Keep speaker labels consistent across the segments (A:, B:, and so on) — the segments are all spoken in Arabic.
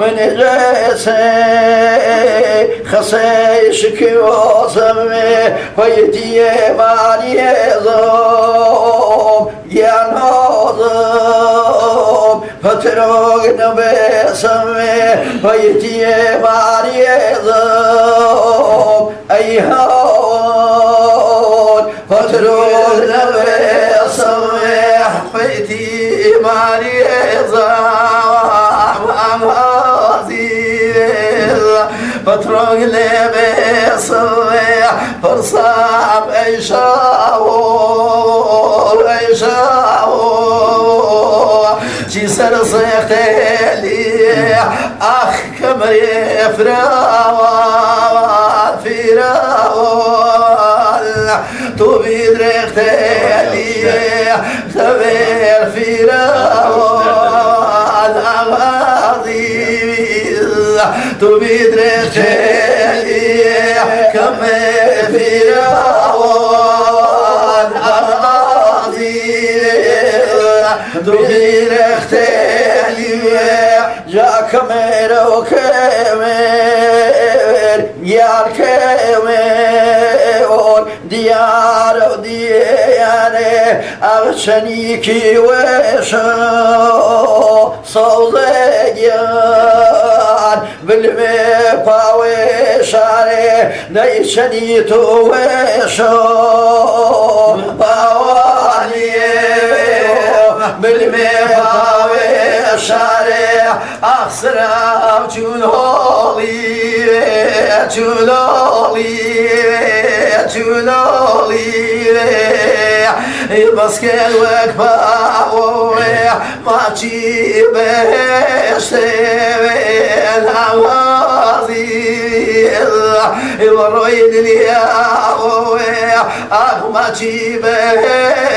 A: من جسي خسيشك وصمي فيتي مالي ضوم يا نظم فتروق نبسمي فيتي مالي ضوم أي هون فتروق نبسمي فيتي مالي ضوم فتروق لبسمي فرصام أي شاور أي شاور شي سرصيختي أخ كما يفراوان في راوان توبي درختي سبيل في راوان أغاضي توبي درختي كما في راوان أغاضي توبي درختي جا كمير وكمير يار كمير ديار ودياري أغشنيكي وشو صوزيان بالميبا وشاري نيشنيتو وشو باواني بالميبا وشاري أخسرام جنولي جنولي جنولي بسكن وكباوي ما تجيب سوين عوازي الرويد الياوي ما تجيب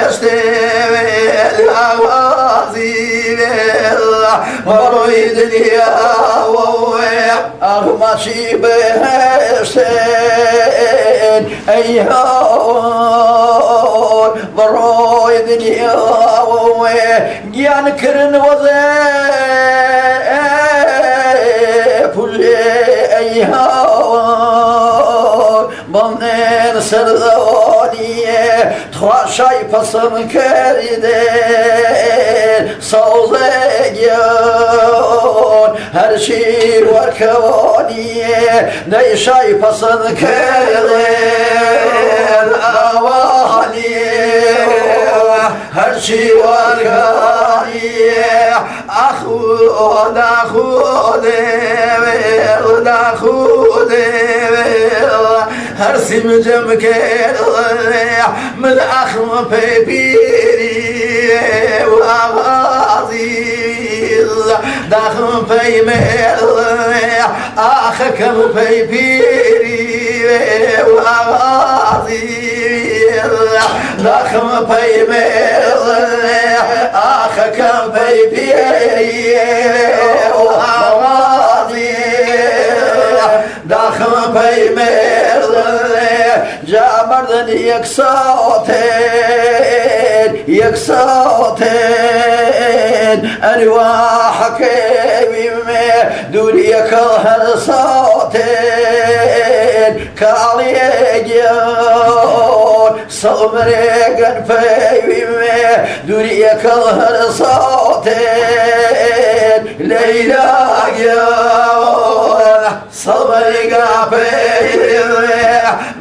A: سوين عوازي الرويد الياوي ما تجيب سوين أيهون برويد الياوي جيان كرن وظيف أيهون بمن سرزوني تخشي بصم كردين صوزيون هرشي وركوني نيشي بصم كردين أواني هرشي وركوني أخود هرسي مجمكر من أخم بيبيري وأغازي داخم بيمير أخكم بيبيري وأغازي داخم بيمير أخكم بيبيري وأغازي داخم بيمير جا مردن يكسوتين أرواحك بيمي دوريك هرسوتين كاليجيون صبريقن بيمي دوريك هرسوتين ليلاجيون صبريقن بيمي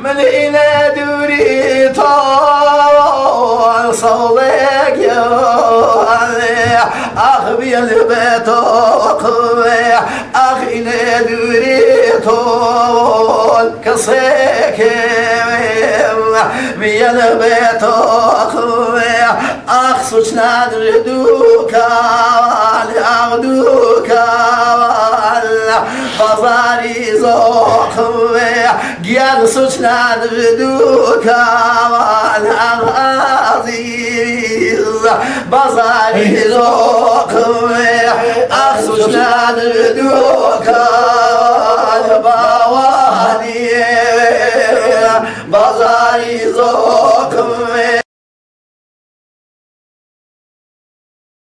A: من إلى دوري طول صولك يا أخبي البيت أخبي أخي دوري طول كصيك بي البيت أخبي أخصوش نادردوك أغدوك بازاري زوخبي قيال سوشنا نبدوك والأغازيز بازاري زوخبي أخسوشنا نبدوك والبواني بازاري زوخبي